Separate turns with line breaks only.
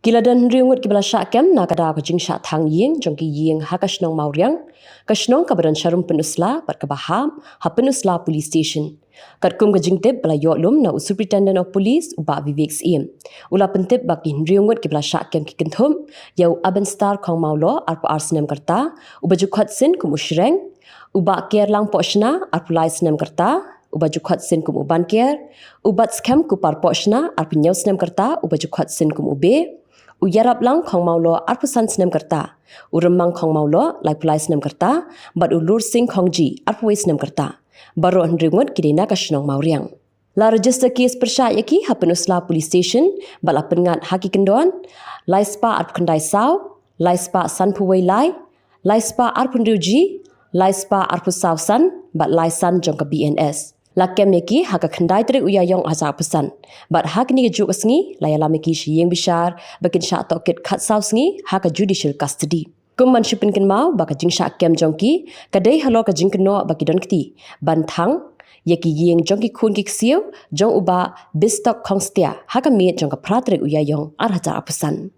Kiladan Ngut kibala Shah kem na kada ko Jingshah Thang Ïing jong ki Ïing ha ka Shnong Mawriang ka Shnong ka badan sharum penusla bat ka baham ha penusla police station kat kum ka jingtep bala yolum na superintendent of police uba Vivek im ula pentep bakin Ngut kibala Shah kem ki kenthum yau aben star khong maulo arpo arsenem karta uba jukhat sin kum ushreng uba kerlang poshna arpo laisnem karta uba jukhat sin kum uban ker ubat scam ku par poshna arpo nyausnem karta uba jukhat sin kum ube uyarap lang khong maulo arpusan snem karta uremang khong maulo lai pulai snem karta bat ulur sing khongji arpwei snem karta baro Ngut kidina ka Shnong Mawriang la register case persya yaki hapenusla police station bala pengat haki kendon lai spa arp kendai saw lai spa san puwei lai spa arpunduji lai spa arpusaw san bat lai san jong ka BNS lakem yaki haka kendai tri uyayong hazar pesan bat hak ni juk sngi layala meki Ïing bishar bakin Shah tokit khat saw sngi haka judicial custody kum man shipin ken mau baka Jingshah kem jongki kadai halo ka jingkno baki don kti ban Thang yaki Ïing jongki khun ki ksiu jong uba bistok khongstia haka mi jong ka pratri uyayong ar hazar pesan